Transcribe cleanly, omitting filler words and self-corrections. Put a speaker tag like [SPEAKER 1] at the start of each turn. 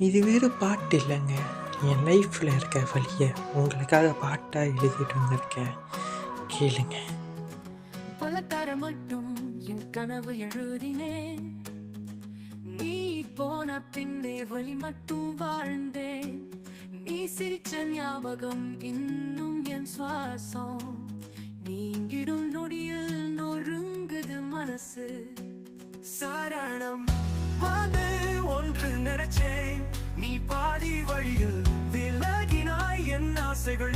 [SPEAKER 1] இது வெறும் பாட்டு இல்லைங்க, என் லைஃப்பில் இருக்க வழியை உங்களுக்காக பாட்டாக எழுதிட்டு வந்திருக்கேன், கேளுங்க.
[SPEAKER 2] பல தர மட்டும் என் கனவு எழுதினேன், நீ போன பின்னே வழி மட்டும் வாழ்ந்தேன். நீ சிரிச்ச ஞாபகம் இன்னும் என் சுவாசம், நீங்கிடும் நொடியில் நொறுங்குது மனசு. சாரணம் வந்து ஒன்று நினைச்சேன், நீ பாதி வழியில் விலகினாய், என் ஆசைகள்